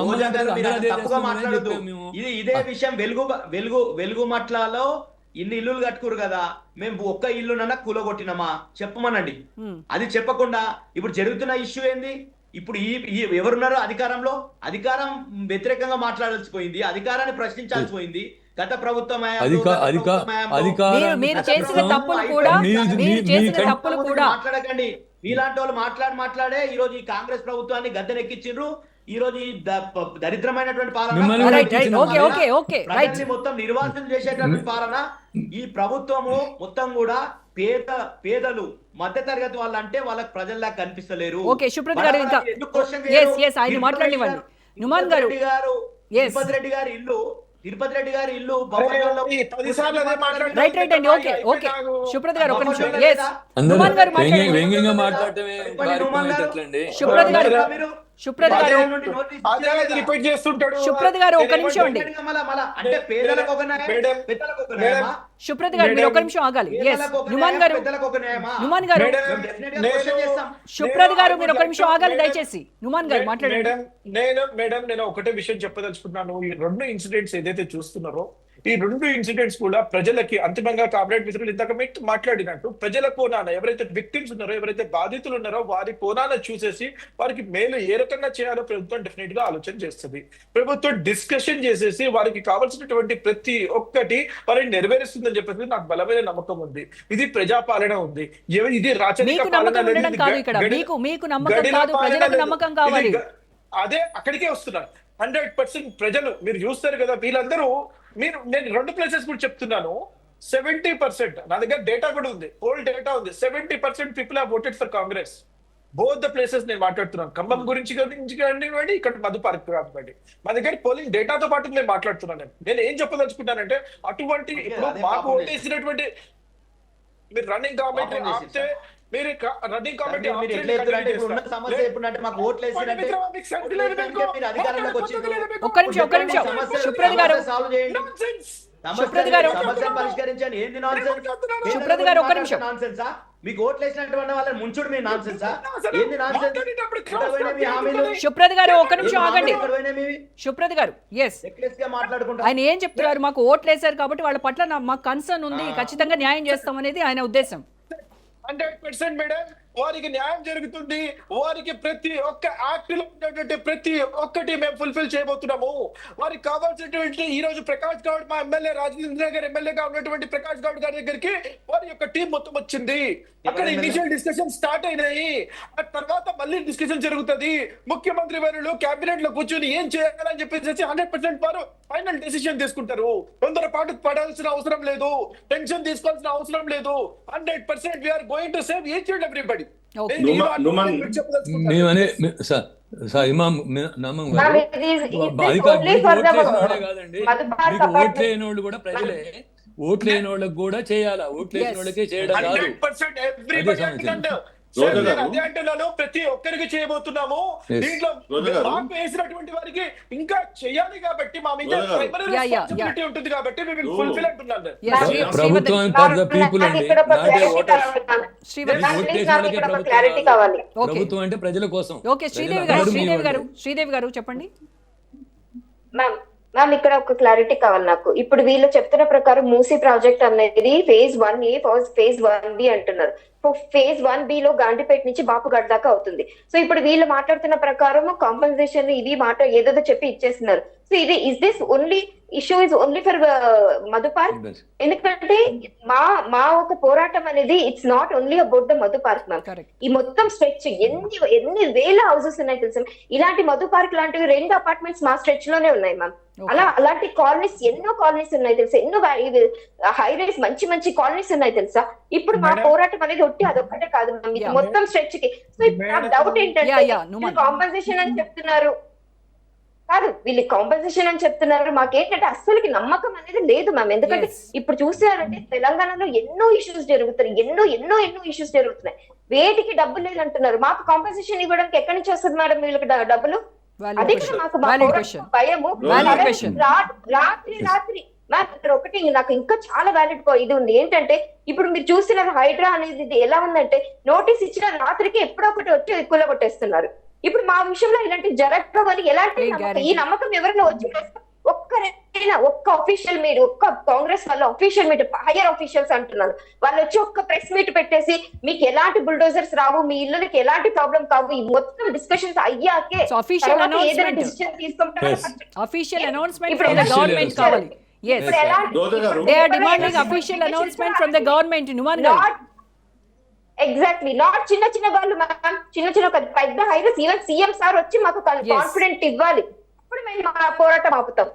రోజా గారు మీరు అట్లా తప్పుగా మాట్లాడొద్దు. ఇదే విషయం వెలుగుమట్లలో ఇన్ని ఇల్లులు కట్టుకురు కదా, మేము ఒక్క ఇల్లునన్నా కూలగొట్టినామా చెప్పమనండి. అది చెప్పకుండా ఇప్పుడు జరుగుతున్న ఇష్యూ ఏంది? ఇప్పుడు ఈ ఎవరున్నారో అధికారంలో, అధికారం వ్యతిరేకంగా మాట్లాడాల్సి పోయింది, అధికారాన్ని ప్రశ్నించాల్సి పోయింది. గత ప్రభుత్వం మీరు చేసిన తప్పులు కూడా మాట్లాడకండి. మీలాంటి వాళ్ళు మాట్లాడే ఈ రోజు ఈ కాంగ్రెస్ ప్రభుత్వాన్ని గద్దెనెక్కించిండ్రు. ఈ రోజు ఈ దరిద్రమైనటువంటి పాలన మొత్తం నిర్వాసితులు చేసేటువంటి పాలన. ఈ ప్రభుత్వము మొత్తం కూడా పేదలు మధ్య తరగతి వాళ్ళు అంటే వాళ్ళకి ప్రజల్లా కనిపిస్తలేరు. తిరుపతి రెడ్డి గారి ఇల్లు సుప్రత్ గారు ఒక నిమిషం అండి. సుప్రత్ గారు మీరు ఒక నిమిషం ఆగాలి. నుమాన్ గారు సుప్రత్ గారు మీరు ఒక నిమిషం ఆగాలి దయచేసి. నుమాన్ గారు మాట్లాడండి. నేను ఒకటే విషయం చెప్పదలుచుకున్నాను. ఈ 2 ఇన్సిడెంట్స్ ఏదైతే చూస్తున్నారో ఈ 2 ఇన్సిడెంట్స్ కూడా ప్రజలకి అంతిమంగా కామ్రేడ్ మిత్రులు ఇంతకు మాట్లాడినట్టు ప్రజల కోణాన ఎవరైతే విక్టిమ్స్ ఉన్నారో, ఎవరైతే బాధితులు ఉన్నారో వారి కోణాన చూసేసి వారికి మేలు ఏ రకంగా చేయాలో ప్రభుత్వం డెఫినెట్ గా ఆలోచన చేస్తుంది. ప్రభుత్వం డిస్కషన్ చేసేసి వారికి కావాల్సినటువంటి ప్రతి ఒక్కటి వారిని నెరవేరుస్తుందని చెప్పేసి నాకు బలమైన నమ్మకం ఉంది. ఇది ప్రజాపాలన ఉంది, ఇది రాచరిక పాలన. అదే అక్కడికే వస్తున్నారు. 100% ప్రజలు మీరు చూస్తారు కదా, వీళ్ళందరూ నేను 2 ప్లేసెస్ కూడా చెప్తున్నాను. 70% నా దగ్గర డేటా కూడా ఉంది, పోల్ డేటా ఉంది. 70% people have voted for Congress. Both the places నేను మాట్లాడుతున్నాను. ఖమ్మం గురించి కానివ్వండి, ఇక్కడ మధుపార్క్ కానివ్వండి, మా దగ్గర పోలింగ్ డేటాతో పాటు నేను మాట్లాడుతున్నాను. నేను ఏం చెప్పదలుచుకున్నానంటే అటువంటి ఇప్పుడు మాకు ఓటేసినటువంటి మీరు రన్నింగ్ కామెంటరీ ఆపితే మీరు రన్నింగ్ కామెంటరీ పరిష్కరించండి. ఏంది మీకు ఓట్లు వేసినటువంటి వాళ్ళని ముంచుడు మీ నాన్సెన్సా? ఏంది నాన్సెన్స్? సుప్రత్ గారు ఒక నిమిషం ఆగండి. సుప్రత్ గారు ఆయన ఏం చెప్తున్నారు? మాకు ఓట్లు వేశారు కాబట్టి వాళ్ళ పట్ల మాకు కన్సర్న్ ఉంది, ఖచ్చితంగా న్యాయం చేస్తాం అనేది ఆయన ఉద్దేశం. 100% మేడం, వారికి న్యాయం జరుగుతుంది. వారికి ప్రతి ఒక్క యాక్ట్ లో ఉన్నటువంటి ప్రతి ఒక్కటి మేము ఫుల్ఫిల్ చేయబోతున్నాము. వారికి కావాల్సినటువంటి ఈ రోజు ప్రకాష్ గౌడ్ మా ఎమ్మెల్యే, రాజేంద్ర నగర్ ఎమ్మెల్యేగా ఉన్నటువంటి ప్రకాష్ గౌడ్ గారి దగ్గరికి వారి యొక్క టీం మొత్తం వచ్చింది. అక్కడ ఇనిషియల్ డిస్కషన్ స్టార్ట్ అయినాయి. ఆ తర్వాత మళ్ళీ డిస్కషన్ జరుగుతుంది. ముఖ్యమంత్రి వారు కేబినెట్ లో కూర్చొని ఏం చేయాలని చెప్పేసి 100% వారు ఫైనల్ డెసిషన్ తీసుకుంటారు. తొందరపాటు పడాల్సిన అవసరం లేదు, టెన్షన్ తీసుకోవాల్సిన అవసరం లేదు. 100% we are going to save each and everybody. ఓట్లేని వాళ్ళు కూడా ప్రజలే, ఓట్లేని వాళ్ళకి కూడా చేయాలా, ఓట్లేని వాళ్ళకే చేయడం కాదు. అదే అంటున్నాను, ప్రతి ఒక్కరికి చేయబోతున్నాము. దీంట్లో మాకు వేసినటువంటి వారికి ఇంకా చేయాలి కాబట్టి మా మీద రెస్పాన్సిబిలిటీ ఉంటుంది కాబట్టి మేము ఫుల్ఫిల్ అంటున్నాను. ప్రభుత్వం ప్రభుత్వం అంటే ప్రజల కోసం. శ్రీదేవి గారు చెప్పండి. మ్యామ్ ఇక్కడ ఒక క్లారిటీ కావాలి నాకు. ఇప్పుడు వీళ్ళు చెప్తున్న ప్రకారం మూసీ ప్రాజెక్ట్ అనేది phase 1A, phase 1B అంటున్నారు. phase 1B లో గాంధీపేట నుంచి బాపుగఢ్ దాకా అవుతుంది. సో ఇప్పుడు వీళ్ళు మాట్లాడుతున్న ప్రకారం కాంపెన్సేషన్ ఇది మాట ఏదో చెప్పి ఇచ్చేస్తున్నారు. సో ఇది is this only issue is only for Madhu park? ఎందుకంటే మా ఒక పోరాటం అనేది it's not only about the Madhu park ma'am. ఈ మొత్తం స్ట్రెచ్ ఎన్ని వేల హౌసెస్ ఉన్నాయి తెలుసా? ఇలాంటి మధు పార్క్ లాంటివి 2 అపార్ట్మెంట్స్ మా స్ట్రెచ్ లోనే ఉన్నాయి మ్యామ్. అలాంటి కాలనీస్ ఎన్నో కాలనీస్ ఉన్నాయి తెలుసా? ఎన్నో హై రైస్ మంచి మంచి కాలనీస్ ఉన్నాయి తెలుసా? ఇప్పుడు మా పోరాటం అనేది ఒట్టి అదొక్కటే కాదు మ్యామ్, ఇది మొత్తం స్ట్రెచ్ కి. సో ఇప్పుడు డౌట్ ఏంటంటే కాంపెన్సేషన్ అని చెప్తున్నారు కాదు, వీళ్ళు కాంపెన్సేషన్ అని చెప్తున్నారు. మాకేంటంటే అస్సలకి నమ్మకం అనేది లేదు మ్యామ్. ఎందుకంటే ఇప్పుడు చూసారంటే తెలంగాణలో ఎన్నో ఇష్యూస్ జరుగుతున్నాయి, ఎన్నో ఇష్యూస్ జరుగుతున్నాయి. వేటికి డబ్బులు లేదంటున్నారు. మాకు కాంపెన్సేషన్ ఇవ్వడానికి ఎక్కడి నుంచి వస్తుంది మేడం వీళ్ళకి డబ్బులు? అదే మాకు భయము. రాత్రి ఇక్కడ ఒకటి నాకు ఇంకా చాలా వ్యాలిడ్ ఇది ఉంది ఏంటంటే, ఇప్పుడు మీరు చూసిన హైడ్రా అనేది ఎలా ఉందంటే, నోటీస్ ఇచ్చిన రాత్రికి ఎప్పుడో ఒకటి వచ్చి కూలగొట్టేస్తున్నారు. ఇప్పుడు మా విషయంలో ఇలాంటి జరగవని ఎలాంటి ఏ నమ్మకం? guarantee? ఈ నమ్మకం ఎవరైనా వచ్చి ఒక్కరైనా ఒక్క అఫీషియల్ మీరు ఒక్క కాంగ్రెస్ వాళ్ళ అఫీషియల్ మీట్ హైయర్ అఫీషియల్స్ అంటున్నారు వాళ్ళు వచ్చి ఒక్క ప్రెస్ మీట్ పెట్టేసి మీకు ఎలాంటి బుల్డోజర్స్ రావు మీ ఇళ్ళకి ఎలాంటి ప్రాబ్లం కావు ఈ మొత్తం డిస్కషన్స్ అయ్యాకే So, official తర్వాత ఏదైనా announcement. డిసిషన్ తీసుకుంటారో Yes. అఫీషియల్ అనౌన్స్మెంట్ ఇప్పుడు ఫ్రమ్ ద ఎలా గవర్నమెంట్ చేస్తారు? కావాలి. ఎస్ ఇప్పుడు ఎలా they are demanding official announcement from the government. Numan గారు నాట్ ఎగ్జాక్ట్లీ నాట్ చిన్న చిన్న వాళ్ళు మ్యామ్ చిన్న పెద్ద హైవేస్ ఈవెన్ సీఎం సార్ వచ్చి మాకు కాన్ఫిడెంట్ ఇవ్వాలి అప్పుడు మేము మా పోరాటం ఆపుతాం